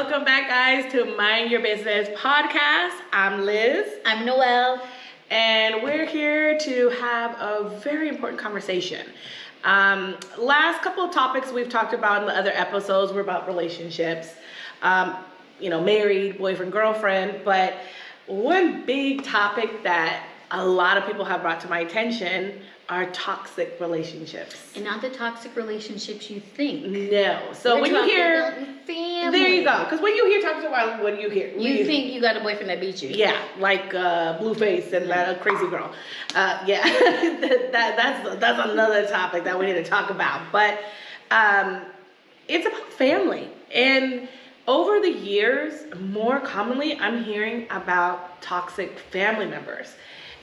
Welcome back, guys, to Mind Your Business podcast. I'm Liz. I'm Noelle. And we're here to have a very important conversation. Last couple of topics we've talked about in the other episodes were about relationships, married, boyfriend, girlfriend. But one big topic that a lot of people have brought to my attention are toxic relationships. And not the toxic relationships you think. No. So when you hear... family. There you go. Because when you hear toxic, what do you hear? You think you got a boyfriend that beat you. Yeah, like Blueface and that crazy girl. That's another topic that we need to talk about. But it's about family. And over the years, more commonly, I'm hearing about toxic family members.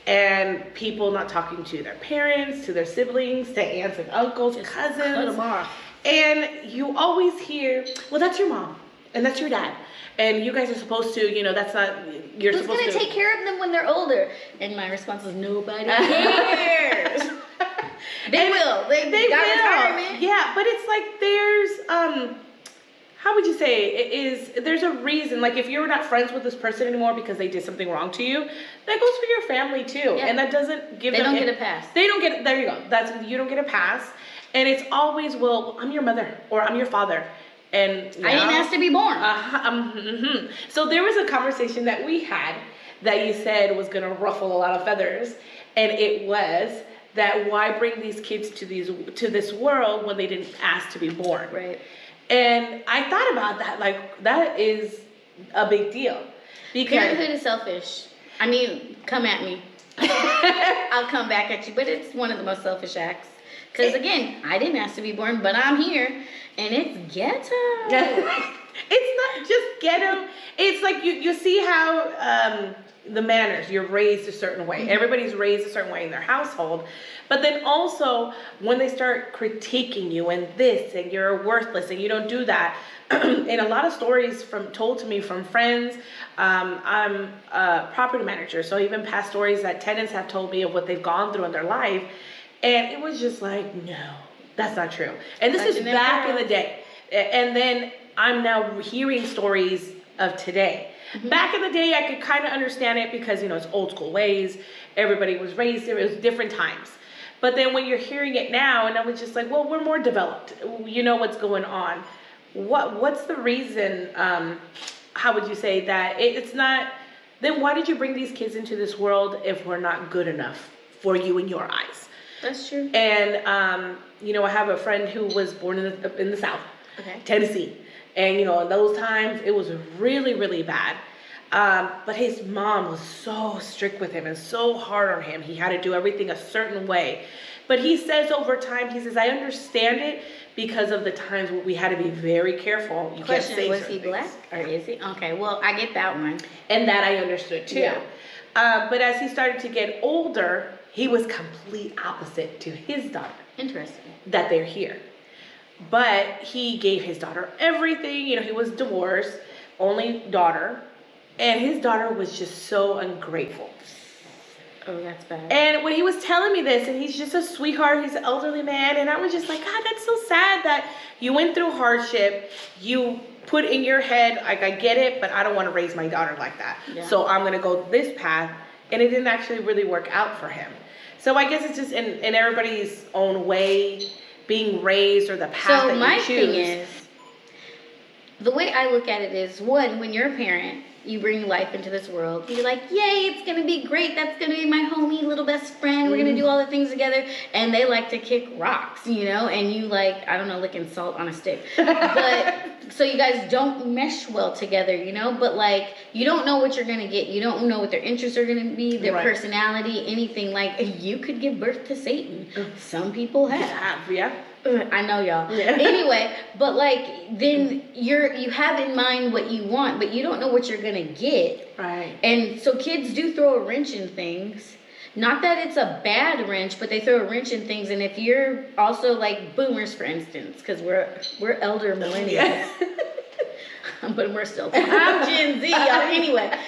And people not talking to their parents, to their siblings, to aunts and uncles, cousins. Cut them off. And you always hear, well, that's your mom and that's your dad. And you guys are supposed to, that's not, you're Who's supposed to. Who's going to take care of them when they're older? And my response is, nobody cares. They will. They got retirement. Yeah, but it's like there's, how would you say, there's a reason, like if you're not friends with this person anymore because they did something wrong to you, that goes for your family too. Yeah. And that doesn't give them. They don't get a pass. They don't get, there you go. You don't get a pass. And it's always, well, I'm your mother or I'm your father. And I didn't ask to be born. So there was a conversation that we had that you said was going to ruffle a lot of feathers. And it was that why bring these kids to this world when they didn't ask to be born? Right. And I thought about that, like, that is a big deal. Because parenthood is selfish. I mean, come at me. I'll come back at you. But it's one of the most selfish acts. Because, again, I didn't ask to be born, but I'm here. And it's ghetto. It's not just ghetto. It's like you see how the manners, you're raised a certain way. Mm-hmm. Everybody's raised a certain way in their household. But then also when they start critiquing you and this and you're worthless and you don't do that. And a lot of stories told to me from friends. I'm a property manager, so even past stories that tenants have told me of what they've gone through in their life. And it was just like, no, that's not true. And this is back in the day. And then I'm now hearing stories of today. Mm-hmm. Back in the day, I could kind of understand it because, it's old school ways. Everybody was raised there. It was different times. But then when you're hearing it now, and I was just like, well, we're more developed. You know what's going on. What's the reason, how would you say that it's not, then why did you bring these kids into this world if we're not good enough for you in your eyes? That's true. And, I have a friend who was born in the South, Tennessee. And, in those times, it was really, really bad. But his mom was so strict with him and so hard on him. He had to do everything a certain way. But he says over time, I understand it because of the times where we had to be very careful. You Question, can't say was he black or is he? Okay, well, I get that one. And that I understood too. Yeah. But as he started to get older, he was complete opposite to his daughter. Interesting. That they're here. But he gave his daughter everything. He was divorced, only daughter. And his daughter was just so ungrateful. Oh, that's bad. And when he was telling me this, and he's just a sweetheart, he's an elderly man, and I was just like, God, that's so sad that you went through hardship. You put in your head, like, I get it, but I don't want to raise my daughter like that. Yeah. So I'm going to go this path. And it didn't actually really work out for him. So I guess it's just in everybody's own way, being raised or the path that you choose. So my thing is, the way I look at it is, one, when you're a parent, you bring life into this world. You're like, yay, it's going to be great. That's going to be my homie, little best friend. We're going to do all the things together. And they like to kick rocks, and you like, I don't know, licking salt on a stick. But so you guys don't mesh well together, but like, you don't know what you're going to get. You don't know what their interests are going to be, their personality, anything. Like, you could give birth to Satan. Some people have. Yeah. I know y'all. Yeah. Anyway, but like then you have in mind what you want, but you don't know what you're gonna get. Right. And so kids do throw a wrench in things. Not that it's a bad wrench, but they throw a wrench in things. And if you're also like boomers, for instance, because we're elder millennials. but we're still I'm Gen Z, y'all. Anyway,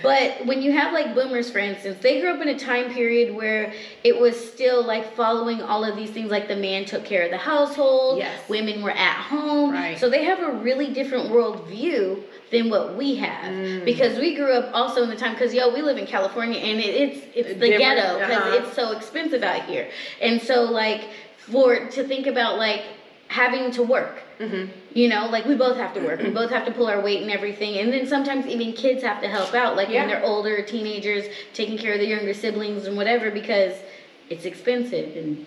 but when you have like boomers, for instance, they grew up in a time period where it was still like following all of these things, like the man took care of the household, Yes. women were at home, Right. so they have a really different worldview than what we have, because we grew up also in the time, because we live in California, and it's the Different, ghetto, because it's so expensive out here, and so like to think about like having to work. You know, like we both have to work. We both have to pull our weight and everything. And then sometimes even kids have to help out, like when they're older, teenagers, taking care of their younger siblings and whatever, because it's expensive and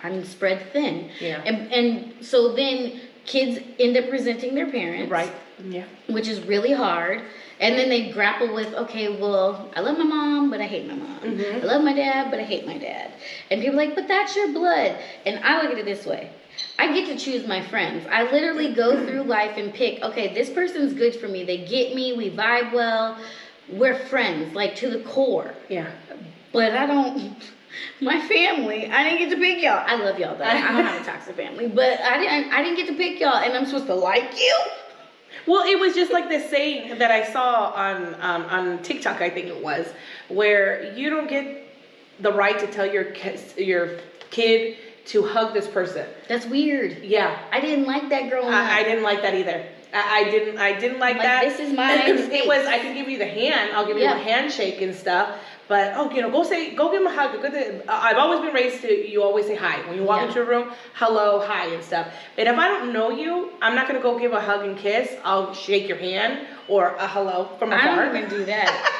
I'm spread thin. Yeah. And so then kids end up resenting their parents. Right. Yeah. Which is really hard. And then they grapple with, okay, well, I love my mom, but I hate my mom. I love my dad, but I hate my dad. And people are like, but that's your blood. And I look at it this way. I get to choose my friends. I literally go through life and pick, okay, this person's good for me. They get me. We vibe well. We're friends, like to the core. Yeah. But I don't, my family, I didn't get to pick y'all. I love y'all though. I don't have a toxic family, but I didn't get to pick y'all, and I'm supposed to like you? Well, it was just like this saying that I saw on TikTok, I think it was, where you don't get the right to tell your kid to hug this person. That's weird. Yeah. I didn't like that growing up. I didn't like that either. I didn't like that. This is my It was, I can give you the hand. I'll give you a handshake and stuff. But, go give him a hug. I've always been raised to, you always say hi. When you walk into a room, hello, hi, and stuff. And if I don't know you, I'm not going to go give a hug and kiss. I'll shake your hand or a hello from afar. I don't even do that.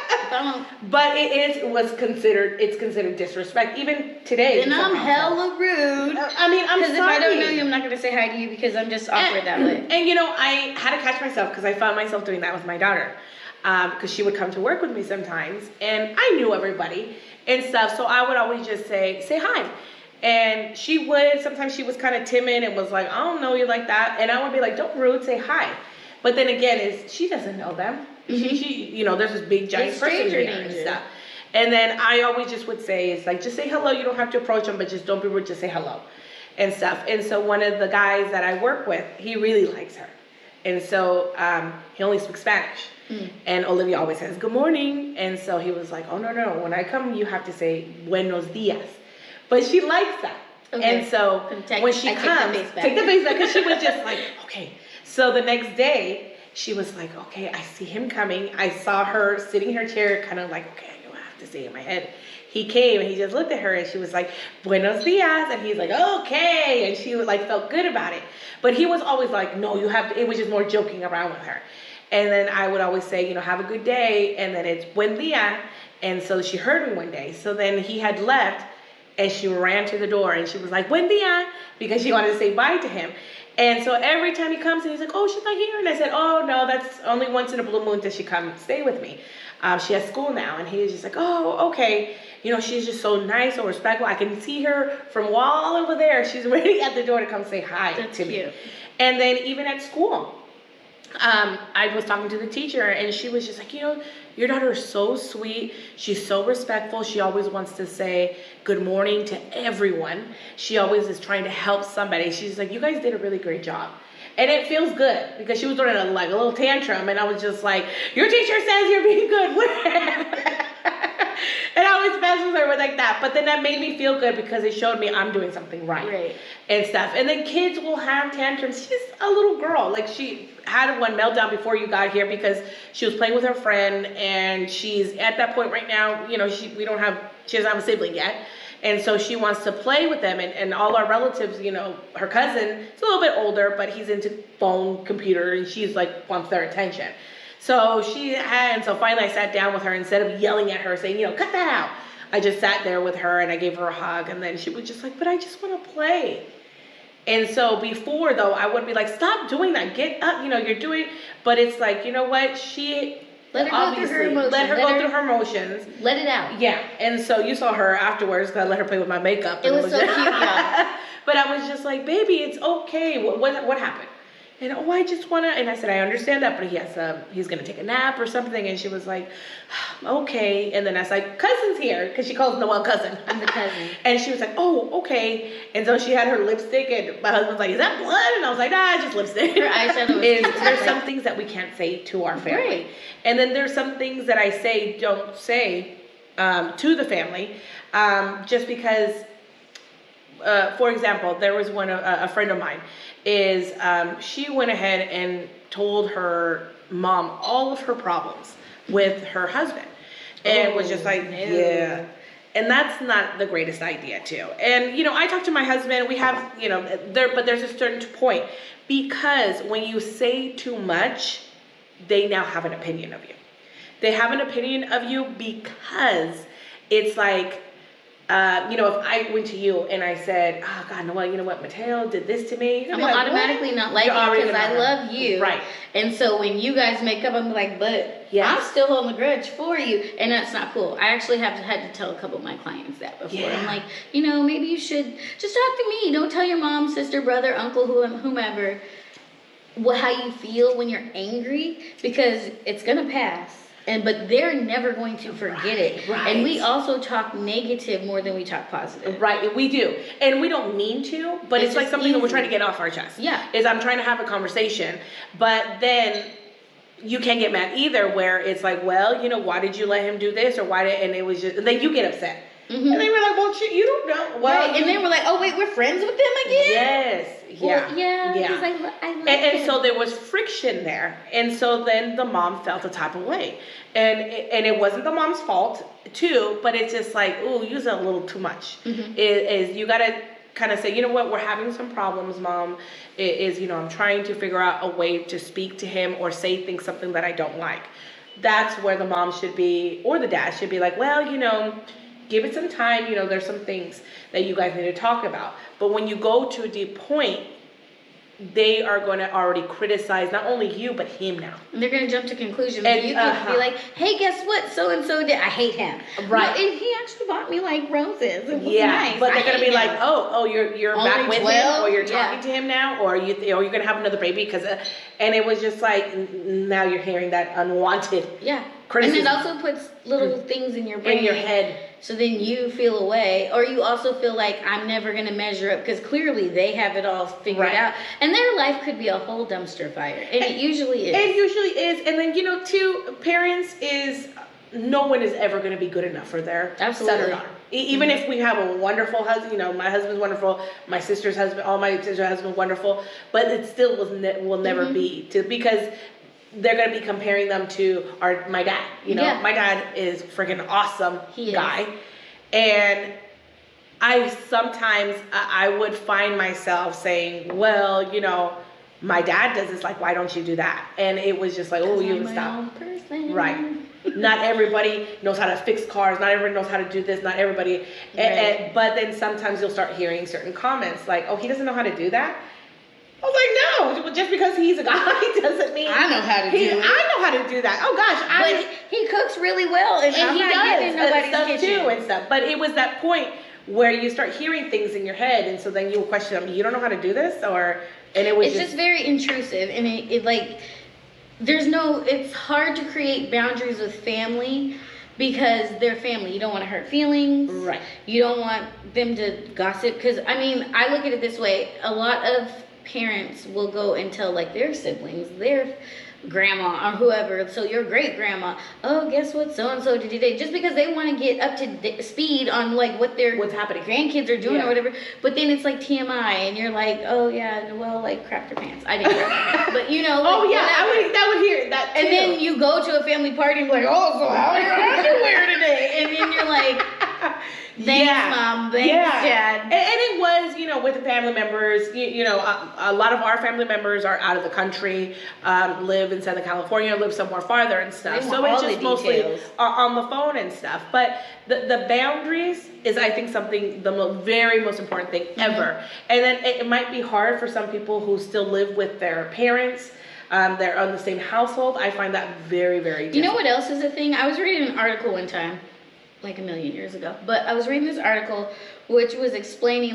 But it's considered disrespect. Even today. And I'm hella rude. I mean, I'm sorry. Because if I don't know you, I'm not going to say hi to you because I'm just awkward that way. And, I had to catch myself because I found myself doing that with my daughter. Because she would come to work with me sometimes, and I knew everybody and stuff, so I would always just say hi. And sometimes she was kind of timid and was like, I don't know you like that, and I would be like, don't rude, say hi. But then again, she doesn't know them. She there's this big giant person here and stuff. And then I always just would say, it's like, just say hello, you don't have to approach them, but just don't be rude, just say hello and stuff. And so one of the guys that I work with, he really likes her. And so he only speaks Spanish. And Olivia always says, good morning. And so he was like, oh, no. When I come, you have to say buenos dias. But she likes that. Okay. And so when she comes, take the face back. Because she was just like, okay. So the next day, she was like, okay, I see him coming. I saw her sitting in her chair, kind of like, okay, I have to say it in my head. He came and he just looked at her and she was like, buenos dias. And he's like, okay. And she felt good about it. But he was always like, no, you have to. It was just more joking around with her. And then I would always say, have a good day. And then it's buen dia. And so she heard me one day. So then he had left and she ran to the door and she was like, buen dia, because she wanted to say bye to him. And so every time he comes and he's like, oh, she's not here. And I said, oh, no, that's only once in a blue moon does she come stay with me. She has school now. And he was just like, oh, okay. She's just so nice, so respectful. I can see her from all over there. She's ready at the door to come say hi to me. And then even at school, I was talking to the teacher and she was just like, your daughter is so sweet. She's so respectful. She always wants to say good morning to everyone. She always is trying to help somebody. She's like, you guys did a really great job. And it feels good because she was doing a little tantrum and I was just like, your teacher says you're being good. And I was messing with her with like that. But then that made me feel good because it showed me I'm doing something right. And stuff. And then kids will have tantrums. She's a little girl. Like she had one meltdown before you got here because she was playing with her friend and she's at that point right now, she doesn't have a sibling yet. And so she wants to play with them and all our relatives, her cousin is a little bit older, but he's into phone, computer, and she's like wants their attention. So so finally I sat down with her instead of yelling at her saying, cut that out. I just sat there with her and I gave her a hug and then she was just like, but I just want to play. And so before though, I would be like, stop doing that. Get up, you're doing, but it's like, you know what? Let her go through her emotions. Let her go through her emotions. Let it out. Yeah. And so you saw her afterwards because I let her play with my makeup. It was so cute, y'all. But I was just like, baby, it's okay. What happened? And oh, I just want to, and I said, I understand that, but he's going to take a nap or something. And she was like, okay. And then I was like, cousin's here, because she calls Noelle cousin. I'm the cousin. And she was like, oh, okay. And so she had her lipstick, and my husband's like, is that blood? And I was like, nah, it's just lipstick. Her eyeshadow was There's some things that we can't say to our family. Right. And then there's some things that I don't say to the family, just because, for example, there was a friend of mine, she went ahead and told her mom all of her problems with her husband, and was just like, yeah. And that's not the greatest idea too. And, I talk to my husband, we have, but there's a certain point, because when you say too much, they now have an opinion of you. They have an opinion of you because it's like, if I went to you and I said, oh God, Noelle, you know what, Mateo did this to me. I'm automatically not like it because I love you. Right. And so when you guys make up, I'm like, but I'm still holding the grudge for you. And that's not cool. I actually had to tell a couple of my clients that before. Yeah. I'm like, maybe you should just talk to me. Don't tell your mom, sister, brother, uncle, whomever, how you feel when you're angry, because it's going to pass. But they're never going to forget it. Right. And we also talk negative more than we talk positive. Right, we do. And we don't mean to, but it's like something that we're trying to get off our chest. Yeah. I'm trying to have a conversation, but then you can't get mad either, where it's like, well, why did you let him do this? Or and it was just, and then you get upset. Mm-hmm. And then we're like, well, shit, you don't know. Well, right. And then we're like, oh, wait, we're friends with them again? Yes. Yeah. Well, yeah. Because I love and so there was friction there. And so then the mom felt a type of way. And it wasn't the mom's fault, too, but it's just like, ooh, you're a little too much. Mm-hmm. You got to kind of say, you know what, we're having some problems, Mom. I'm trying to figure out a way to speak to him or say something that I don't like. That's where the mom should be, or the dad should be like, well, give it some time. There's some things that you guys need to talk about. But when you go to a deep point, they are going to already criticize not only you, but him now. And they're going to jump to conclusions. And you can be like, hey, guess what? So-and-so did. I hate him. Right. No, and he actually bought me roses. It was nice. But they're going to be like, oh, you're only back with 12? him, or you're talking to him now, or you're going to have another baby. And it was just like, now you're hearing that unwanted criticism. And it also puts little things in your brain. In your head. So then you feel away, or you also feel like I'm never going to measure up, because clearly they have it all figured out. And their life could be a whole dumpster fire. And it usually is. It usually is. And then, too, parents no one is ever going to be good enough for their son or daughter. Even if we have a wonderful husband, my husband's wonderful, my sister's husband, all my sister's husband wonderful, but it still will never be, because they're going to be comparing them to my dad. My dad is freaking awesome guy. And sometimes I would find myself saying, well, my dad does this, like, why don't you do that? And it was just like, oh, you would stop. Right. Not everybody knows how to fix cars. Not everybody knows how to do this. Not everybody. Right. But then sometimes you'll start hearing certain comments like, oh, he doesn't know how to do that. I was like, no, just because he's a guy doesn't mean I know how to do it. I know how to do that. Oh gosh, but he cooks really well, and I'm he not getting nobody's stuff kitchen. too and stuff. But it was that point where you start hearing things in your head, and so then you question them. You don't know how to do this, and it was. It's just very intrusive, and it like it's hard to create boundaries with family. Because they're family. You don't want to hurt feelings. Right. You don't want them to gossip. Because, I look at it this way. A lot of parents will go and tell, their siblings, their grandma or whoever. So your great grandma, oh, guess what? So-and-so did today. Just because they want to get up to speed on, what's happening. Grandkids are doing or whatever. But then it's like TMI. And you're like, oh, yeah, Noelle, crapped her pants. I didn't. But, oh, yeah, I would hear that, too. And then you go to a family party and be like, oh, so how are your underwear today? And then you're like, thanks, Mom. Thanks, Dad. And it was, with the family members, a lot of our family members are out of the country, live in Southern California, live somewhere farther and stuff. So it's just mostly on the phone and stuff. But the boundaries is, I think, the very most important thing ever. And then it might be hard for some people who still live with their parents. They're on the same household. I find that very, very difficult. You know what else is a thing? I was reading an article one time, like a million years ago, but I was reading this article which was explaining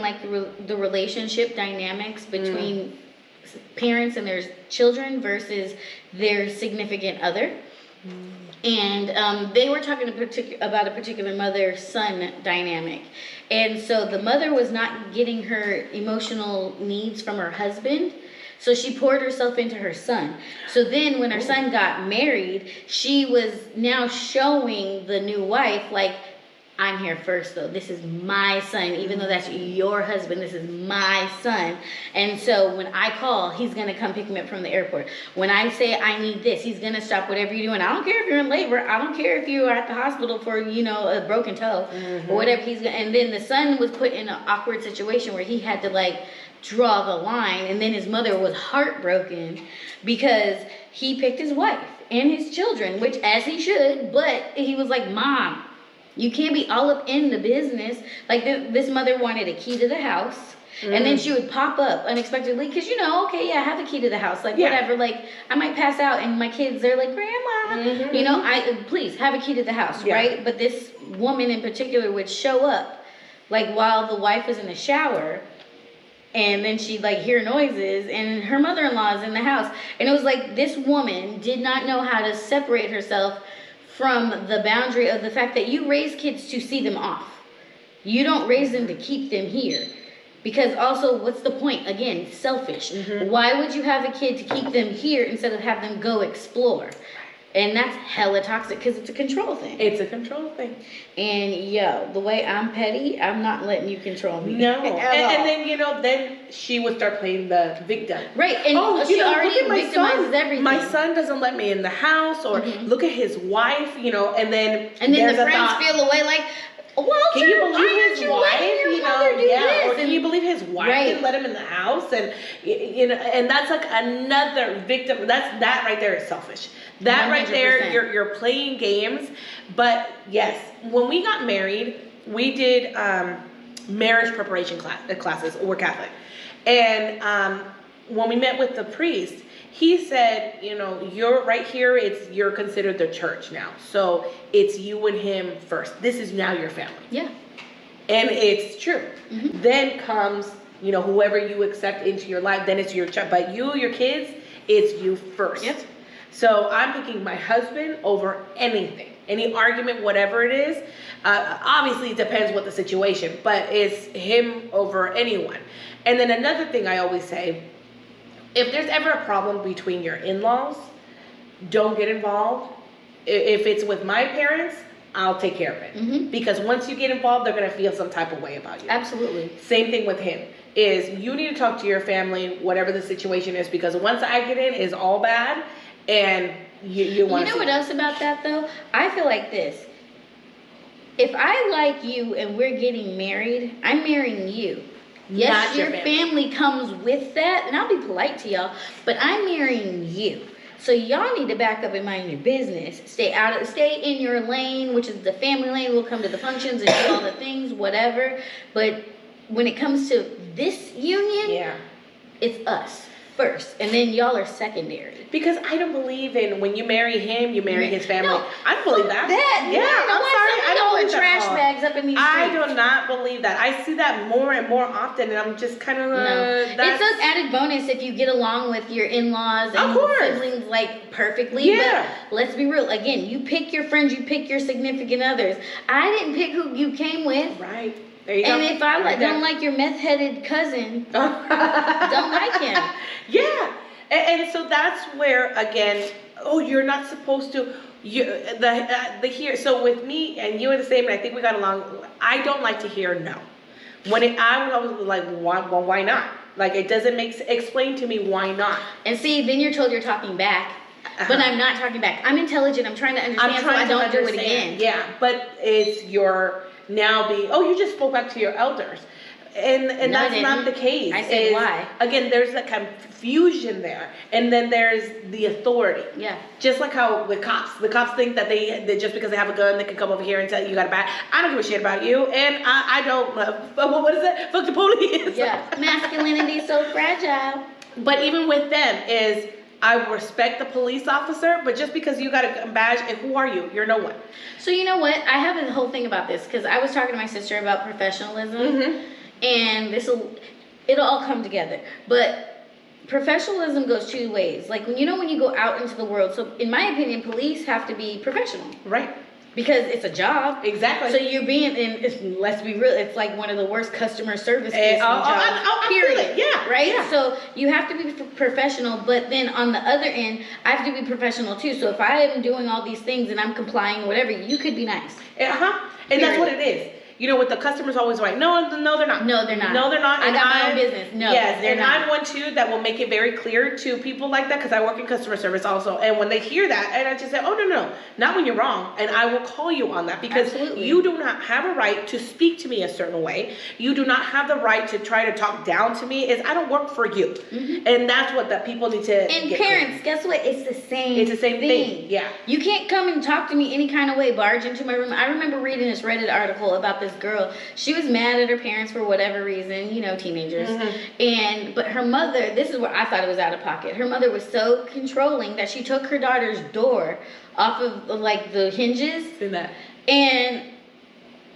the relationship dynamics between parents and their children versus their significant other. And they were talking about a particular mother-son dynamic. And so the mother was not getting her emotional needs from her husband, so she poured herself into her son. So then when her son got married, she was now showing the new wife, like, I'm here first, though. This is my son. Even though that's your husband, this is my son. And so when I call, he's going to come pick me up from the airport. When I say I need this, he's going to stop whatever you're doing. I don't care if you're in labor. I don't care if you're at the hospital for, a broken toe or whatever. And then the son was put in an awkward situation where he had to, like, draw the line. And then his mother was heartbroken because he picked his wife and his children, which as he should, but he was like, Mom, you can't be all up in the business. Like, this mother wanted a key to the house. And then she would pop up unexpectedly. Because, okay, yeah, I have the key to the house. Like, whatever. Like, I might pass out and my kids, they're like, Grandma. Please, have a key to the house, right? But this woman in particular would show up, like, while the wife was in the shower. And then she'd, like, hear noises. And her mother-in-law is in the house. And it was like this woman did not know how to separate herself from the boundary of the fact that you raise kids to see them off. You don't raise them to keep them here. Because also, what's the point? Again, selfish. Why would you have a kid to keep them here instead of have them go explore? And that's hella toxic because it's a control thing. It's a control thing. And the way I'm petty, I'm not letting you control me. No. And then, then she would start playing the victim. Right. And she already victimizes everything. My son doesn't let me in the house, or look at his wife, and then the friends feel away like, well, can you believe his wife? Or can you believe his wife didn't let him in the house? And and that's like another victim. That right there is selfish. That 100%. Right there, you're playing games. But yes, when we got married, we did marriage preparation classes. We're Catholic, and when we met with the priest, he said, you're right here. You're considered the church now, so it's you and him first. This is now your family. Yeah, and it's true. Then comes, whoever you accept into your life. Then it's your child, but your kids, it's you first. Yep. So I'm picking my husband over anything, any argument, whatever it is. Obviously, it depends what the situation, but it's him over anyone. And then another thing I always say, if there's ever a problem between your in-laws, don't get involved. If it's with my parents, I'll take care of it. Because once you get involved, they're going to feel some type of way about you. Absolutely. Same thing with him. Is you need to talk to your family, whatever the situation is, because once I get in, it's all bad. And you want to. You know what else about that, though? I feel like this. If I like you and we're getting married, I'm marrying you. Yes, your family comes with that, and I'll be polite to y'all, but I'm marrying you. So y'all need to back up and mind your business. Stay in your lane, which is the family lane. We'll come to the functions and do all the things, whatever. But when it comes to this union, it's us first, and then y'all are secondary. Because I don't believe in when you marry him, you marry his family. No, I don't believe that. I'm sorry, I don't believe trash bags up in these streets. I do not believe that. I see that more and more often, and I'm just kind of it's an added bonus if you get along with your in-laws and siblings like perfectly. But let's be real. Again, you pick your friends, you pick your significant others. I didn't pick who you came with. Right. And if I don't like your meth-headed cousin, don't like him. Yeah. And so that's where, again, you're not supposed to, so with me and you are the same, and I think we got along, I don't like to hear no. I was always like, why not? Like, it doesn't explain to me why not. And see, then you're told you're talking back. But I'm not talking back. I'm intelligent. I'm trying to understand so I don't do it again. Yeah, but it's your now you just spoke back to your elders. And that's not the case. I said why. Again, there's a confusion there. And then there's the authority. Yeah. Just like how the cops think that they just because they have a gun, they can come over here and tell you got a bad. I don't give a shit about you. And I don't, what is it? Fuck the police. Yeah. Masculinity is so fragile. But even with them is, I respect the police officer, but just because you got a badge, and who are you? You're no one. So you know what? I have a whole thing about this because I was talking to my sister about professionalism, and it'll all come together. But professionalism goes two ways. Like when you go out into the world. So in my opinion, police have to be professional. Right. Because it's a job. Exactly. So you're being, and let's be real, it's like one of the worst customer service jobs. Period. Yeah. Right? Yeah. So you have to be professional, but then on the other end, I have to be professional too. So if I am doing all these things and I'm complying, whatever, you could be nice. And that's what it is. You know what the customer's always like, no, they're not. No, they're not. No, they're not. I got my own business. No, yes, they're and not. I'm one too that will make it very clear to people like that because I work in customer service also. And when they hear that, and I just say, oh, no, not when you're wrong. And I will call you on that because you do not have a right to speak to me a certain way. You do not have the right to try to talk down to me. I don't work for you. Mm-hmm. And that's what the people need to And parents, guess what? It's the same thing. Yeah. You can't come and talk to me any kind of way, barge into my room. I remember reading this Reddit article about this girl. She was mad at her parents for whatever reason, teenagers. Mm-hmm. But her mother, this is where I thought it was out of pocket. Her mother was so controlling that she took her daughter's door off of like the hinges. Seen that. And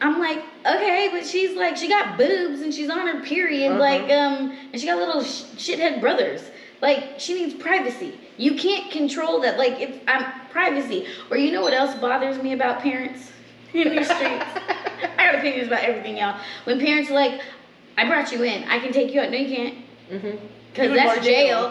I'm like, okay, but she's like, she got boobs and she's on her period, and she got little shithead brothers. Like, she needs privacy. You can't control that. Like, if I'm privacy. Or you know what else bothers me about parents in these streets? I got opinions about everything, y'all. When parents are like, I brought you in, I can take you out. No, you can't. Because that's jail.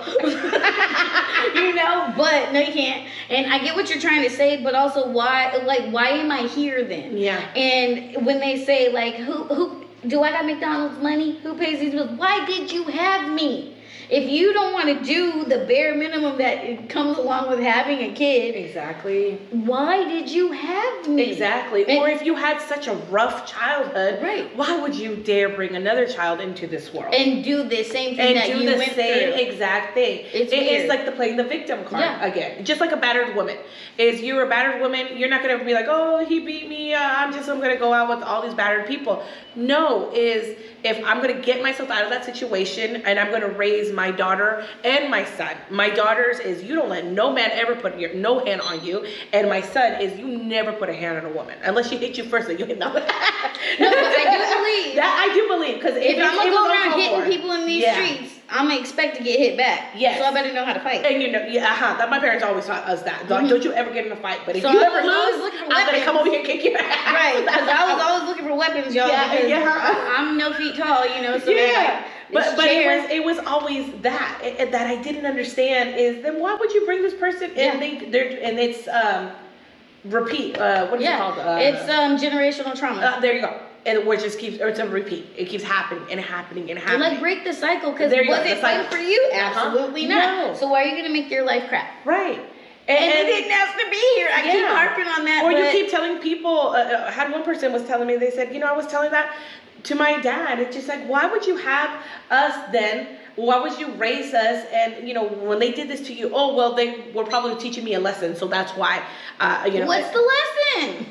But no, you can't. And I get what you're trying to say, but also why am I here then? Yeah. And when they say, like, who do I got McDonald's money? Who pays these bills? Why did you have me? If you don't want to do the bare minimum that it comes along with having a kid, exactly. Why did you have me? Exactly. Or if you had such a rough childhood, right? Why would you dare bring another child into this world and do the same thing that you went through? And do the same exact thing. It's like the playing the victim card again. Just like a battered woman. Is you're a battered woman, you're not gonna be like, oh, he beat me. I'm gonna go out with all these battered people. No, is if I'm gonna get myself out of that situation and I'm gonna raise my daughter and my son. My daughter's is you don't let no man ever put no hand on you, and my son is you never put a hand on a woman unless she hit you first. Then you hit no. No, but I do believe because if I'm gonna go around hitting people in these streets, I'm gonna expect to get hit back. Yes. So I better know how to fight. And that my parents always taught us that. Like, don't you ever get in a fight. But if you ever lose, I'm gonna come over here and kick your ass. Right. Because I was always looking for weapons, y'all. Yeah. I'm no feet tall, So yeah. But it was always that I didn't understand is then why would you bring this person and it's repeat what is it called? It's generational trauma. There you go. And where it just keeps, or it's a repeat. It keeps happening and happening and happening. Like break the cycle, because was it fun for you? Absolutely not. No. So why are you gonna make your life crap? Right. And it didn't have to be here. I keep harping on that. Or you keep telling people. I had one person was telling me. They said, I was telling that to my dad. It's just like, why would you have us then? Why would you raise us? And when they did this to you, oh well, they were probably teaching me a lesson, so that's why. What's the lesson?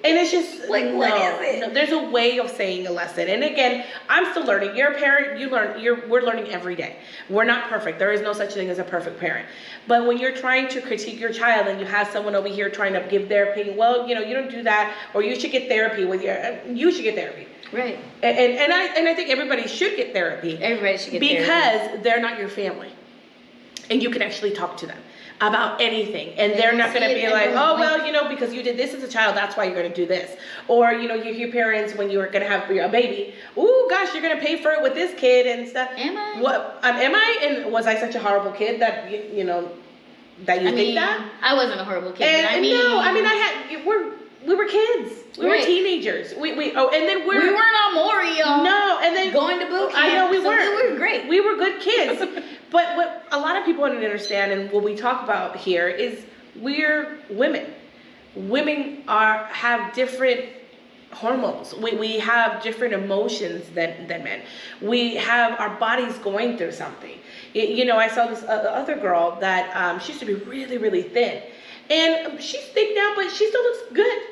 And it's just like, what is it? No, there's a way of saying a lesson. And again, I'm still learning. You're a parent. You learn. We're learning every day. We're not perfect. There is no such thing as a perfect parent. But when you're trying to critique your child and you have someone over here trying to give their opinion, well, you don't do that, or you should get therapy you should get therapy. Right. And I think everybody should get therapy. Everybody should get therapy. Because they're not your family. And you can actually talk to them about anything, and they're not going to be like, oh well, because you did this as a child, that's why you're going to do this. Or you hear parents when you were going to have a baby, oh gosh, you're going to pay for it with this kid and stuff. Am I? What am I? And was I such a horrible kid that that you think that? I wasn't a horrible kid. And we were kids. We were teenagers. And then we weren't all Maury, y'all. No, and then going to boot camp. I know we weren't. We were great. We were good kids. But what a lot of people don't understand, and what we talk about here, is we're women. Women have different hormones. We have different emotions than men. We have our bodies going through something. I saw this other girl that she used to be really, really thin. And she's thick now, but she still looks good.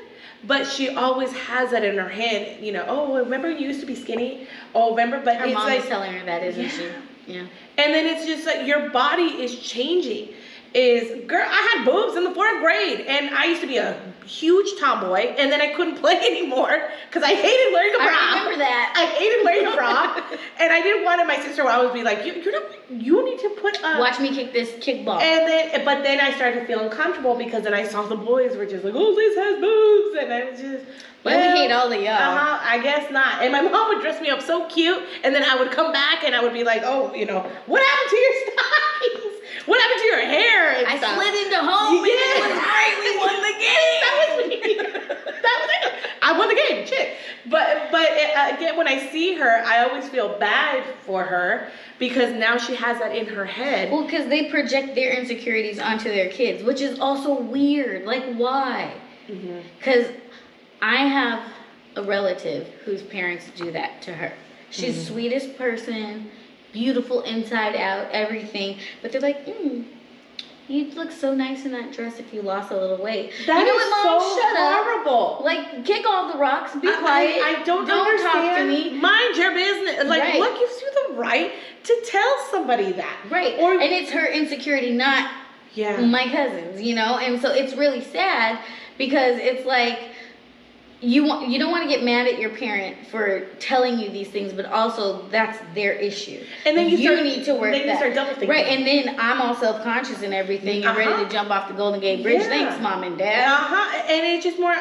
But she always has that in her head, oh, remember you used to be skinny? Oh, remember? But her it's mom's like, telling her that, isn't she? Yeah. And then it's just like your body is changing. is, girl, I had boobs in the 4th grade, and I used to be a huge tomboy, and then I couldn't play anymore because I hated wearing a bra. I remember that. I hated wearing a bra, and I didn't want it. My sister would always be like, you need to put watch me kick this kickball. But then I started to feel uncomfortable because then I saw the boys were just like, oh, Liz has boobs, and I was just, well, we hate all of y'all. I guess not. And my mom would dress me up so cute, and then I would come back and I would be like, oh, what happened to your stockings? What happened to your hair and I stuff? slid into home, and it was great. We won the game. That was it. I won the game, shit. But again, when I see her, I always feel bad for her because now she has that in her head. Well, because they project their insecurities onto their kids, which is also weird. Like, why? Because I have a relative whose parents do that to her. She's the sweetest person, beautiful inside out, everything. But they're like, you'd look so nice in that dress if you lost a little weight. That you know is what, Mom? so Shut horrible. up. Like, kick all the rocks, be quiet. I don't understand. talk to me. Mind your business. Like, Right. what gives you the right to tell somebody that? Right. Or, and it's her insecurity, not yeah. my cousins, And so it's really sad because it's like you don't want to get mad at your parent for telling you these things, but also that's their issue. And then you need to work then you start double thinking. Right, and then I'm all self-conscious and everything and ready to jump off the Golden Gate Bridge. Yeah. Thanks, Mom and Dad. And it's just more,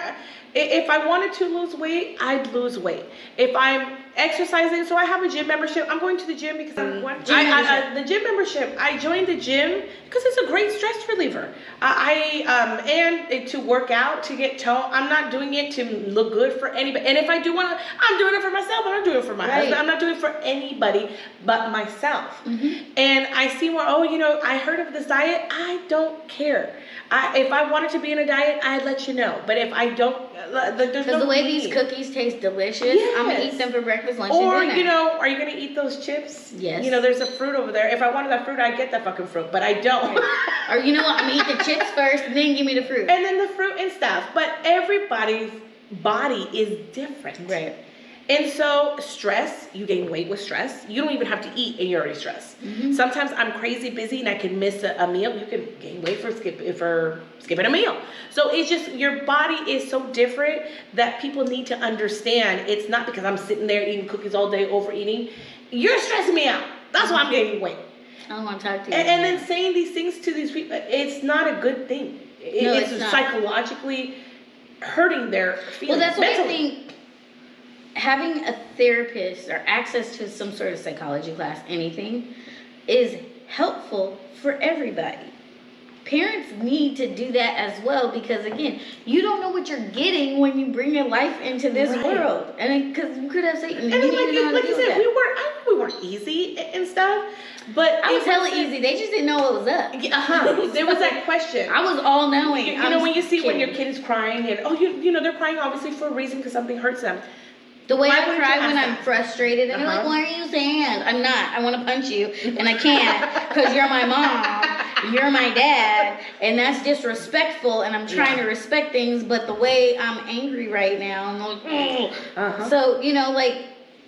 if I wanted to lose weight, I'd lose weight. If I'm exercising, so I have a gym membership. I'm going to the gym because the gym membership. I joined the gym because it's a great stress reliever. And to work out, to get tone. I'm not doing it to look good for anybody. And if I do want to, I'm doing it for myself. I'm not doing it for my husband. I'm not doing it for anybody but myself. And I see more. I heard of this diet. I don't care. If I wanted to be in a diet, I'd let you know. But if I don't, there's no the way need. these cookies taste delicious, I'm gonna eat them for breakfast, lunch, or, and dinner. Are you gonna eat those chips? Yes. There's a fruit over there. If I wanted that fruit, I'd get that fucking fruit, but I don't. Or you know what? I'm gonna eat the chips first, and then give me the fruit. And then the fruit and stuff. But everybody's body is different. Right. And so stress, you gain weight with stress. You don't even have to eat and you're already stressed. Sometimes I'm crazy busy and I can miss a meal. You can gain weight for skipping a meal. So it's just, your body is so different that people need to understand. It's not because I'm sitting there eating cookies all day, overeating. You're stressing me out. That's why I'm gaining weight. I don't want to talk to you. And then saying these things to these people, it's not a good thing. It's not. Psychologically hurting their feelings. Well, that's what mentally. I think. Having a therapist or access to some sort of psychology class, anything, is helppful for everybody. Parents need to do that as well because, again, you don't know what you're getting when you bring your life into this world. And because you could have Satan. And like you said, we weren't easy and stuff, but I was hella easy. They just didn't know what was up. There was that question. I was all knowing. When you see when your kid is crying and they're crying obviously for a reason because something hurts them. The way I cry when I'm frustrated, and you're like, why are you sad? I'm not. I want to punch you, and I can't because you're my mom, you're my dad, and that's disrespectful, and I'm trying to respect things, but the way I'm angry right now, I'm like, So,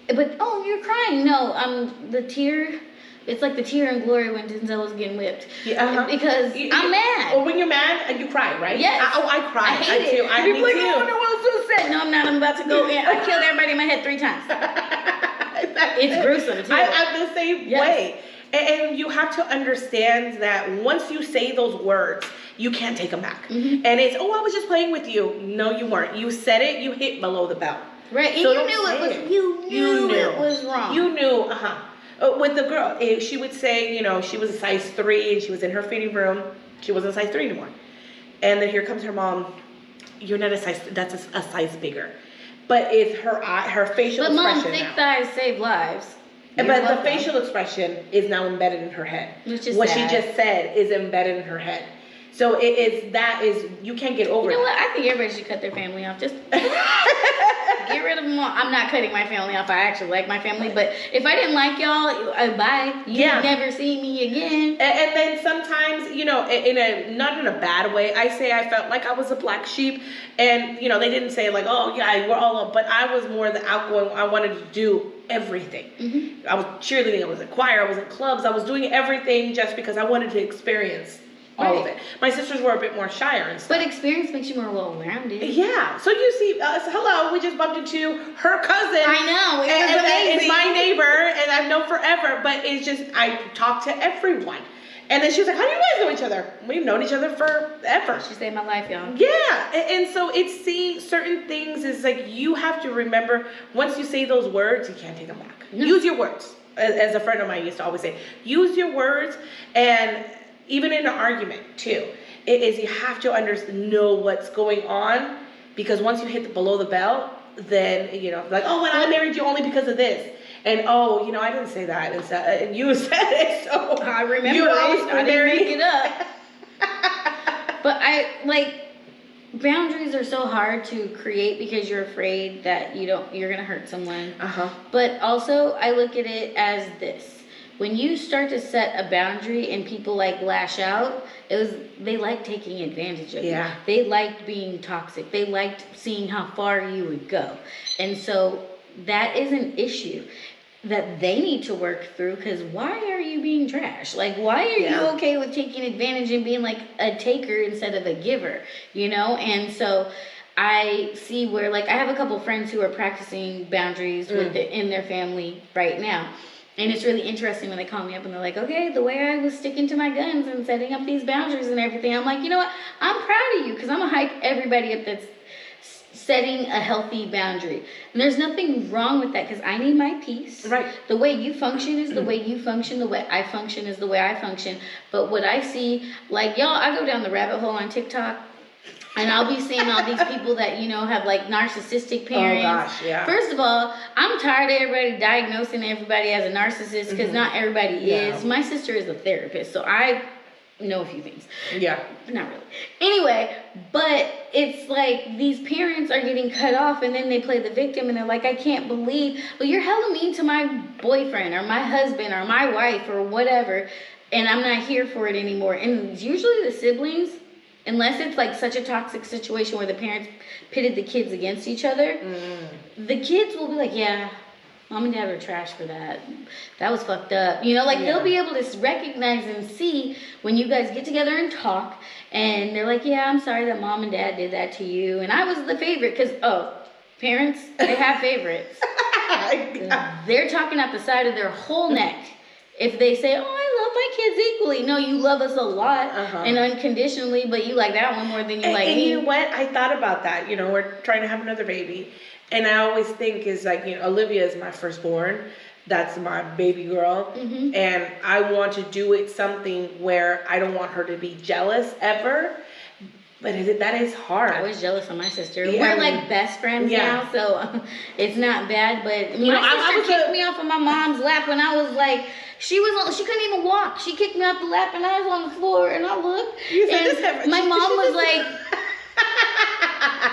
but, you're crying. No, the tear... It's like the tear in glory when Denzel was getting whipped. Because I'm mad. Or when you're mad, you cry, right? Yes. I cry. I hate it. Too. I People like, too. I wonder what was so sad. No, I'm not. I'm about to go in. I killed everybody in my head 3 times. It's gruesome, too. I'm the same way. And you have to understand that once you say those words, you can't take them back. And it's, I was just playing with you. No, you weren't. You said it. You hit below the belt. Right. And so you knew it was wrong. You knew, with the girl, she would say, she was a size 3 and she was in her fitting room. She wasn't a size 3 anymore. And then here comes her mom. You're not a size, that's a size bigger. But it's her facial expression. But mom, thick thighs save lives. But the facial expression is now embedded in her head. What she just said is embedded in her head. So you can't get over it. You know what? I think everybody should cut their family off. Just get rid of them all. I'm not cutting my family off. I actually like my family. But if I didn't like y'all, bye. You'd never see me again. And then sometimes, not in a bad way, I felt like I was a black sheep. And, they didn't say like, oh, yeah, we're all up. But I was more the outgoing. I wanted to do everything. I was cheerleading. I was in choir. I was in clubs. I was doing everything just because I wanted to experience all of it. My sisters were a bit more shyer and stuff. But experience makes you more well-rounded. Yeah. So you see, hello, we just bumped into her cousin. I know. And that is my neighbor, and I've known forever. But it's just, I talk to everyone. And then she was like, how do you guys know each other? We've known each other forever. She saved my life, y'all. Yeah. And so it's seeing certain things is like, you have to remember, once you say those words, you can't take them back. No. Use your words. As a friend of mine used to always say, use your words. And even in an argument too, it is, you have to know what's going on, because once you hit below the belt, then, you know, like, oh, and I married you only because of this. And oh, you know, I didn't say that, and you said it, so I remember you it. I didn't make it up. But boundaries are so hard to create because you're afraid that you're gonna hurt someone. But also, I look at it as this: when you start to set a boundary and people like lash out, they like taking advantage of you. They liked being toxic. They liked seeing how far you would go, and so that is an issue that they need to work through, because why are you being trash? Like, why are you okay with taking advantage and being like a taker instead of a giver, you know? And so I see where, like, I have a couple friends who are practicing boundaries in their family right now. And it's really interesting when they call me up and they're like, okay, the way I was sticking to my guns and setting up these boundaries and everything, I'm like, you know what? I'm proud of you, because I'm going to hype everybody up that's setting a healthy boundary. And there's nothing wrong with that, because I need my peace. Right. The way you function is the way you function. The way I function is the way I function. But what I see, like, y'all, I go down the rabbit hole on TikTok, and I'll be seeing all these people that, you know, have like narcissistic parents. Oh gosh, yeah. First of all, I'm tired of everybody diagnosing everybody as a narcissist, because not everybody is. My sister is a therapist, so I know a few things. Yeah. Not really. Anyway, but it's like these parents are getting cut off, and then they play the victim, and they're like, I can't believe, well, you're hella mean to my boyfriend or my husband or my wife or whatever, and I'm not here for it anymore. And usually the siblings, unless it's like such a toxic situation where the parents pitted the kids against each other, the kids will be like, yeah, Mom and Dad were trash for that. That was fucked up. You know, like they'll be able to recognize and see when you guys get together and talk, and they're like, yeah, I'm sorry that Mom and Dad did that to you. And I was the favorite, because, parents, they have favorites. They're talking out the side of their whole neck. If they say, oh, I love my kids equally. No, you love us a lot and unconditionally, but you like that one more than you like me. And you know what? I thought about that. You know, we're trying to have another baby. And I always think is like, you know, Olivia is my firstborn. That's my baby girl. And I want to do it something where I don't want her to be jealous ever. But that is hard. I was jealous of my sister. We're like best friends now, so it's not bad. But my sister kicked me off of my mom's lap when I was like, she couldn't even walk. She kicked me off the lap, and I was on the floor, and I looked. And my mom was like,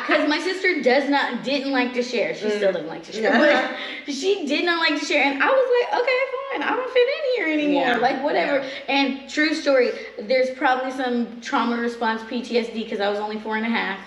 because my sister didn't like to share. She still doesn't like to share. But she did not like to share. And I was like, okay, fine. I don't fit in here anymore. Like, whatever. And true story, there's probably some trauma response PTSD, because I was only 4.5.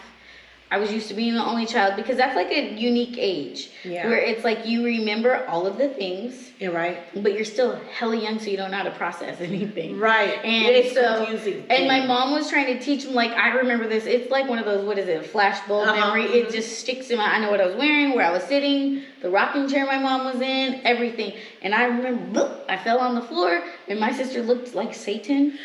I was used to being the only child, because that's like a unique age where it's like you remember all of the things. You're right. But you're still hella young, so you don't know how to process anything. Right. And it's so confusing. And my mom was trying to teach him, like, I remember this. It's like one of those, what is it, flashbulb memory. It just sticks in I know what I was wearing, where I was sitting, the rocking chair my mom was in, everything. And I remember, I fell on the floor, and my sister looked like Satan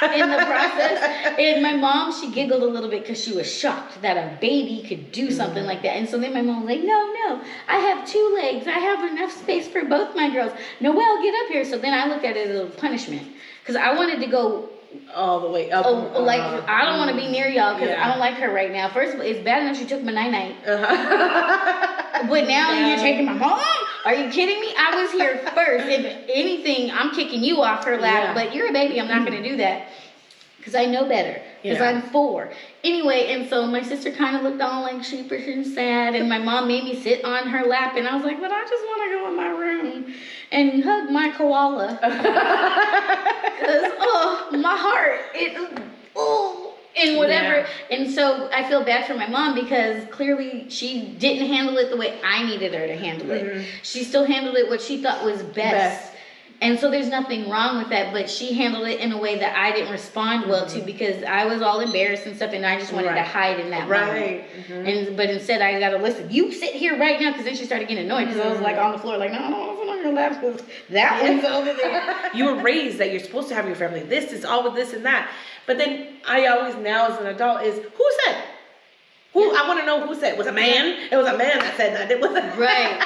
in the process. And my mom, she giggled a little bit because she was shocked that a baby could do something like that. And so then my mom was like, no, I have 2 legs. I have enough space for both my girls. Noelle, get up here. So then I looked at it as a punishment, because I wanted to go all the way up. Like, I don't want to be near y'all, because I don't like her right now. First of all, it's bad enough she took my night. But now you're taking my mom? Are you kidding me? I was here first. If anything, I'm kicking you off her lap, but you're a baby. I'm not going to do that, because I know better, because I'm 4. Anyway, and so my sister kind of looked all like sheepish and sad, and my mom made me sit on her lap, and I was like, but I just want to go in my room and hug my koala. Because, my heart, and whatever. And so I feel bad for my mom, because clearly she didn't handle it the way I needed her to handle it. She still handled it what she thought was best. And so there's nothing wrong with that, but she handled it in a way that I didn't respond well to because I was all embarrassed and stuff, and I just wanted to hide in that moment. But instead I got to listen. You sit here right now, because then she started getting annoyed because I was like on the floor, like, no, I don't want to sit on your lap because that one's over there. You were raised that you're supposed to have your family. This is all with this and that. But then I always now as an adult is, who said? Who? I want to know who said. Was a man? It was a man that said that. It wasn't. Right.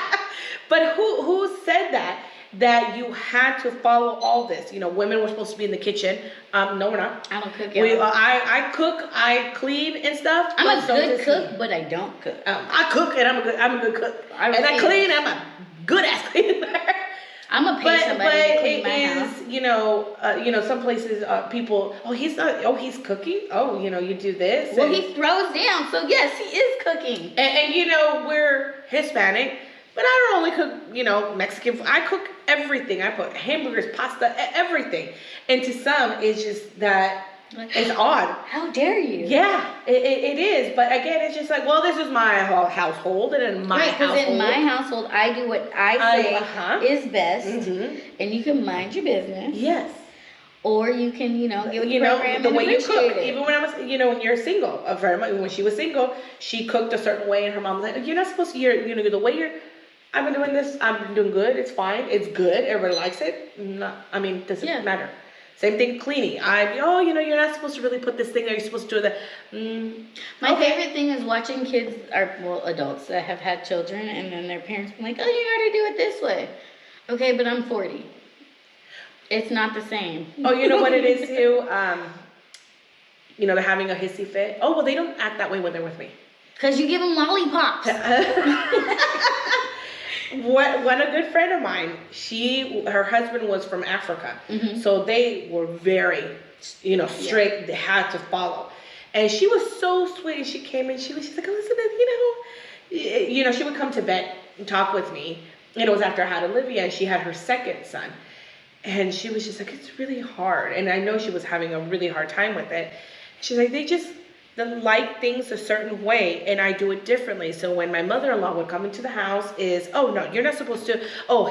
But who said that? That you had to follow all this. You know, women were supposed to be in the kitchen. No, we're not. I don't cook. I cook, I clean and stuff. I'm a good cook, but I don't cook. I cook and I'm a good cook. And I clean. I'm a good ass cleaner. I'm gonna pay somebody to clean my house. You know, some places people. Oh, he's not. Oh, he's cooking. Oh, you know, you do this. Well, he throws down. So yes, he is cooking. And you know, we're Hispanic. But I don't only cook, you know, Mexican food. I cook everything. I put hamburgers, pasta, everything. And to some, it's just that it's odd. How dare you? Yeah, it is. But again, it's just like, well, this is my household, and in my household. Because in my household, I do what I say is best, and you can mind your business. Yes. Or you can, you know, give a program the and way you cook. it. Even when I was, you know, when you're single, when she was single, she cooked a certain way, and her mom was like, "You're not supposed to. You're the way you're." I've been doing this. I'm doing good. It's fine. It's good. Everybody likes it. Doesn't matter. Same thing cleaning. You're not supposed to really put this thing there. You're supposed to do that. My favorite thing is watching kids, adults that have had children, and then their parents be like, "Oh, you gotta do it this way." Okay, but I'm 40. It's not the same. Oh, you know what it is too? They're having a hissy fit. Oh, well, they don't act that way when they're with me. Because you give them lollipops. One a good friend of mine, her husband was from Africa, so they were very, strict. They had to follow, and she was so sweet. She came in, she's like, Elizabeth, she would come to bed and talk with me. And it was after I had Olivia, and she had her second son, and she was just like, it's really hard, and I know she was having a really hard time with it. She's like, they like things a certain way, and I do it differently. So when my mother-in-law would come into the house, oh no, you're not supposed to. Oh,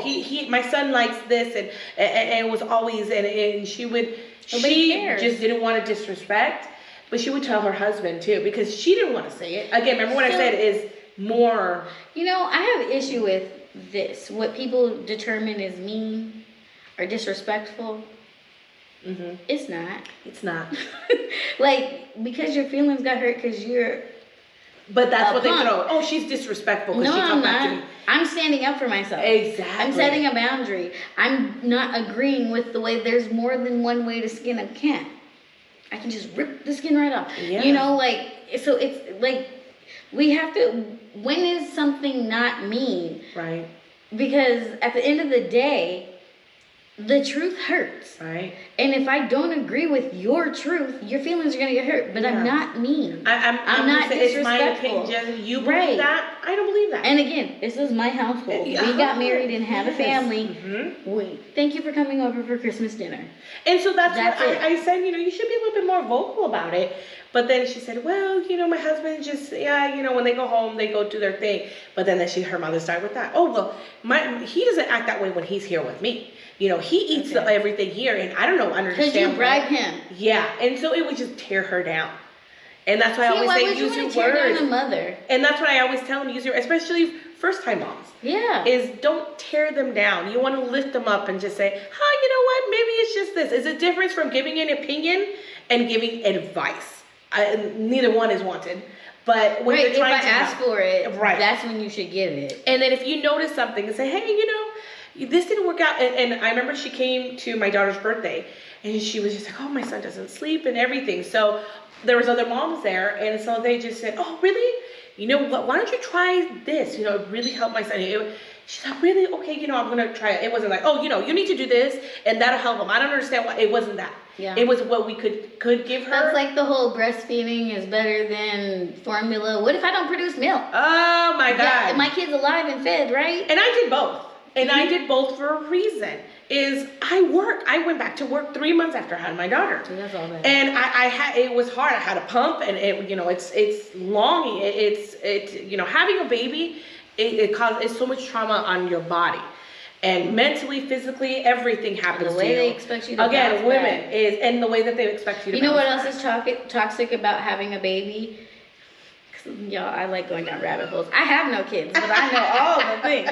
my son likes this, and it was always, and she just didn't want to disrespect, but she would tell her husband too, because she didn't want to say it. Again, remember what I said is more. I have an issue with this. What people determine as mean or disrespectful. It's not. It's not. Because your feelings got hurt because you're. But that's what they throw. Oh, she's disrespectful because she come back to me. I'm standing up for myself. Exactly. I'm setting a boundary. I'm not agreeing with the way there's more than one way to skin a cat. I can just rip the skin right off. Yeah. So it's like we have to. When is something not mean? Right. Because at the end of the day, the truth hurts. Right. And if I don't agree with your truth, your feelings are going to get hurt. But I'm not mean. I'm not disrespectful. It's my opinion. You believe that? I don't believe that. And again, this is my household. We got married and had a family. Thank you for coming over for Christmas dinner. And so that's what I said, you should be a little bit more vocal about it. But then she said, well, my husband just, when they go home, they go do their thing. But then her mother started with that. Oh, well, he doesn't act that way when he's here with me. He eats everything here, and I don't understand. Because you bribe him. Yeah, and so it would just tear her down. And that's why I always say use your words. Tear down a mother? And that's what I always tell them, especially first-time moms. Yeah. Is don't tear them down. You want to lift them up and just say, you know what, maybe it's just this. It's a difference from giving an opinion and giving advice. Neither one is wanted. But when you're trying to ask for it, that's when you should give it. And then if you notice something and say, hey, this didn't work out. And I remember she came to my daughter's birthday, and she was just like, oh, my son doesn't sleep and everything. So there was other moms there, and so they just said, oh, really? You know what? Why don't you try this? It really helped my son. She's like, really? Okay, I'm going to try it. It wasn't like, oh, you need to do this, and that'll help him. I don't understand why. It wasn't that. Yeah. It was what we could give her. That's like the whole breastfeeding is better than formula. What if I don't produce milk? Oh, my God. Yeah, my kid's alive and fed, right? And I did both. And I did both for a reason. I went back to work 3 months after I had my daughter. So that's all that. And it was hard. I had a pump, and it's long. Having a baby, it's so much trauma on your body. And mentally, physically, everything happens the way to you. they expect you to Again, bounce women back. is, and the way that they expect you to You know what bounce else back. is toxic about having a baby? Y'all, I like going down rabbit holes. I have no kids, but I know all the things.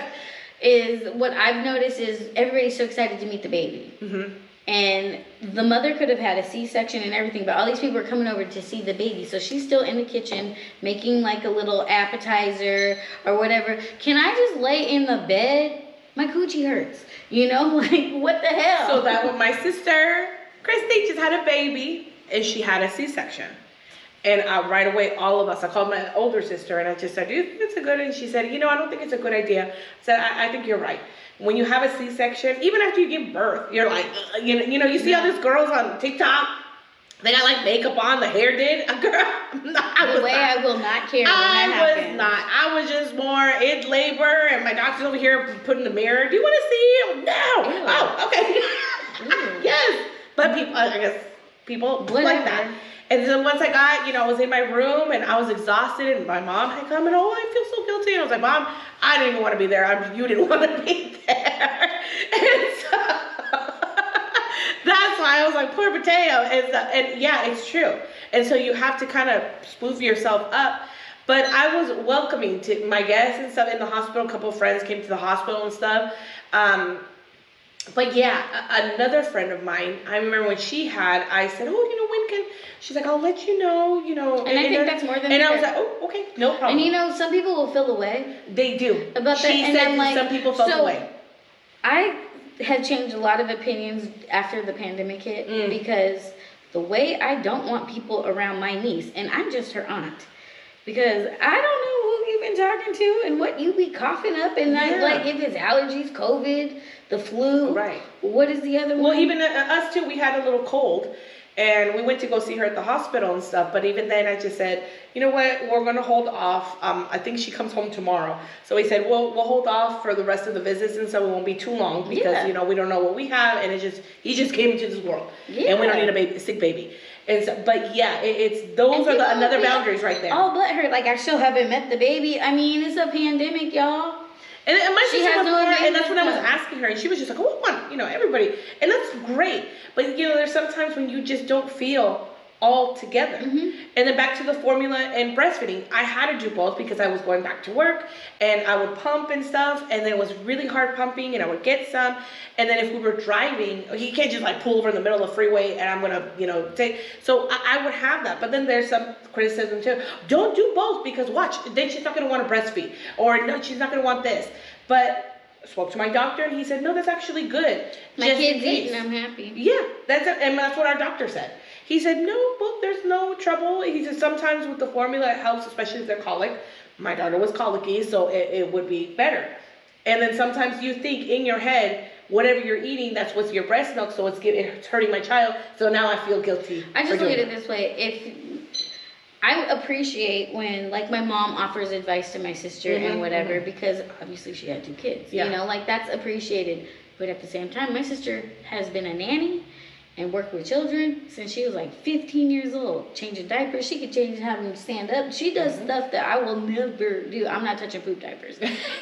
Is what I've noticed is everybody's so excited to meet the baby. Mm-hmm. And the mother could have had a C-section and everything, but all these people are coming over to see the baby. So she's still in the kitchen making like a little appetizer or whatever. Can I just lay in the bed? My coochie hurts. You know, like what the hell? So that when my sister, Christy, just had a baby and she had a C-section. And right away, all of us, I called my older sister and I just said, do you think it's a good? And she said, I don't think it's a good idea. I said, I think you're right. When you have a C-section, even after you give birth, you're like, you see all these girls on TikTok, they got like makeup on, the hair did. Girl, I will not care when that happens. I was not. I was just more in labor and my doctor's over here putting the mirror. Do you want to see him? No. Ew. Oh, okay. Yes. But people, I guess people like that. And then once I got, I was in my room and I was exhausted and my mom had come and, I feel so guilty. And I was like, Mom, I didn't even want to be there. You didn't want to be there. And so that's why I was like, poor potato. And yeah, it's true. And so you have to kind of spoof yourself up. But I was welcoming to my guests and stuff in the hospital. A couple of friends came to the hospital and stuff. But yeah, another friend of mine, I remember when she had, I said, when can, she's like, I'll let you know, And I think that's more than And I was like, okay, no problem. And some people will feel away. They do. About that. She said like, some people felt away. I have changed a lot of opinions after the pandemic hit because the way I don't want people around my niece, and I'm just her aunt, because I don't know who you've been talking to and what you be coughing up, and like if it's allergies, COVID, the flu. Right. What is the other one? Well, even us too, we had a little cold. And we went to go see her at the hospital and stuff. But even then, I just said, you know what? We're going to hold off. I think she comes home tomorrow. So we said, we'll hold off for the rest of the visits. And so it won't be too long because, we don't know what we have. And he just came into this world. Yeah. And we don't need a sick baby. And so, but yeah, those are another boundaries right there. Oh, but her, like I still haven't met the baby. I mean, it's a pandemic, y'all. And my sister was more, and that's when I was asking her, and she was just like, oh, I want, everybody. And that's great. But, there's sometimes when you just don't feel all together. Mm-hmm. And then back to the formula and breastfeeding. I had to do both because I was going back to work, and I would pump and stuff, and then it was really hard pumping, and I would get some. And then if we were driving, you can't just like pull over in the middle of the freeway, and I'm going to, take. So I would have that. But then there's some criticism too. Don't do both because watch, then she's not going to want to breastfeed. Or no, she's not going to want this. But I spoke to my doctor, and he said, no, that's actually good. My kid's eating, I'm happy. Yeah, and that's what our doctor said. He said, no, but there's no trouble. He said, sometimes with the formula, it helps, especially if they're colic. My daughter was colicky, so it would be better. And then sometimes you think in your head, whatever you're eating, that's what's your breast milk, so it's hurting my child, so now I feel guilty. I just look at it this way. I appreciate when, like, my mom offers advice to my sister and whatever, because obviously she had 2 kids. Yeah. That's appreciated. But at the same time, my sister has been a nanny and worked with children since she was like 15 years old. Changing diapers, she could change and have them stand up. She does stuff that I will never do. I'm not touching poop diapers.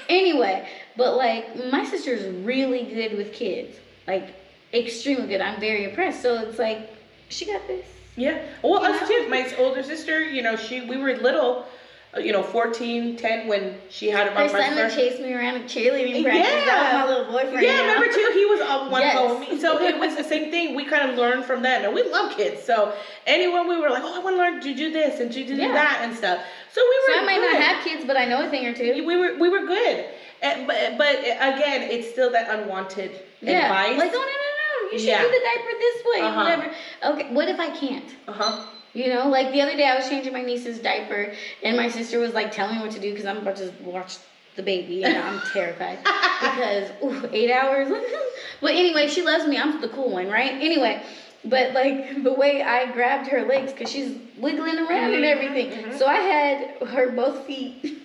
Anyway, but like my sister's really good with kids, like extremely good. I'm very impressed. So it's like she got this. Yeah. Well, us too. My older sister, we were little. 14, 10 when she had her son would chase me around at cheerleading practice. Yeah. That was my little boyfriend. Yeah, remember too, he was one home. So it was the same thing. We kind of learned from them. And we love kids. So anyone we were like, I want to learn to do this and to do that and stuff. So we were I might not have kids, but I know a thing or two. We were good. But again, it's still that unwanted advice. Like, no. You should do the diaper this way, whatever. Okay, what if I can't? Like the other day I was changing my niece's diaper and my sister was like telling me what to do because I'm about to watch the baby and I'm terrified because 8 hours. But anyway, she loves me. I'm the cool one, right? Anyway, but like the way I grabbed her legs because she's wiggling around and everything. So I had her both feet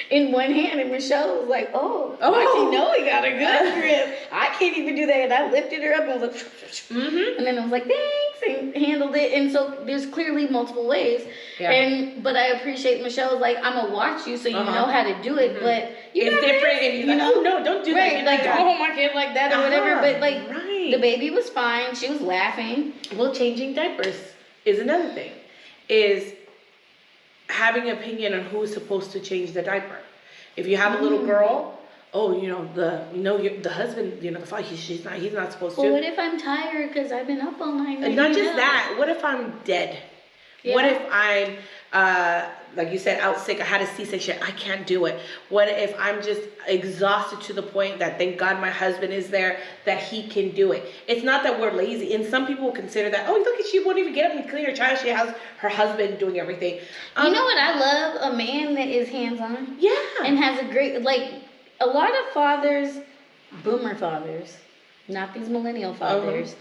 in one hand and Michelle was like, oh, you know we got a good grip. I can't even do that. And I lifted her up and was like, and then I was like, thanks, and handled it. And so there's clearly multiple ways. Yeah. But I appreciate Michelle's like, I'm gonna watch you so you know how to do it. But it's different. And no, don't do that. be like, don't hold my kid like that or whatever. But like, right. the baby was fine. She was laughing. Well, changing diapers is another thing. Is having an opinion on who's supposed to change the diaper. If you have a little girl, the husband, the father, he's not supposed to. Well, what if I'm tired because I've been up all night? And not just that. What if I'm dead? Yeah. What if I'm, like you said, out sick? I had a C-section. I can't do it. What if I'm just exhausted to the point that thank God my husband is there, that he can do it? It's not that we're lazy. And some people will consider that, oh, look at she won't even get up and clean her child. She has her husband doing everything. You know what I love? A man that is hands-on. Yeah. And has a great, like, a lot of fathers, boomer fathers, not these millennial fathers,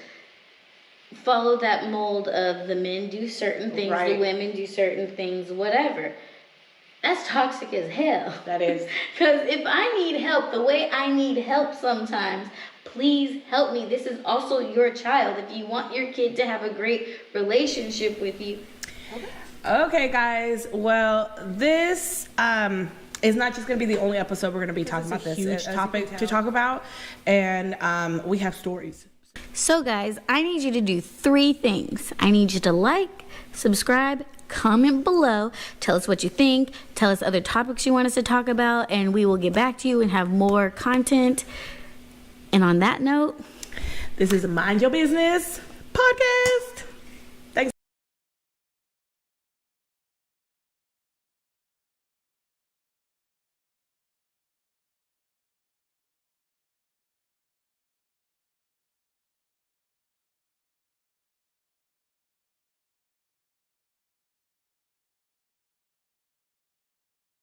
follow that mold of the men do certain things, right. The women do certain things, whatever. That's toxic as hell. That is. Because if I need help the way I need help sometimes, please help me. This is also your child. If you want your kid to have a great relationship with you. Okay, guys. Well, this is not just going to be the only episode we're going to be talking about. This huge topic to talk about, and we have stories. So guys, I need you to do 3 things. I need you to like, subscribe, comment below, tell us what you think, tell us other topics you want us to talk about, and we will get back to you and have more content. And on that note, this is Mind Your Business podcast.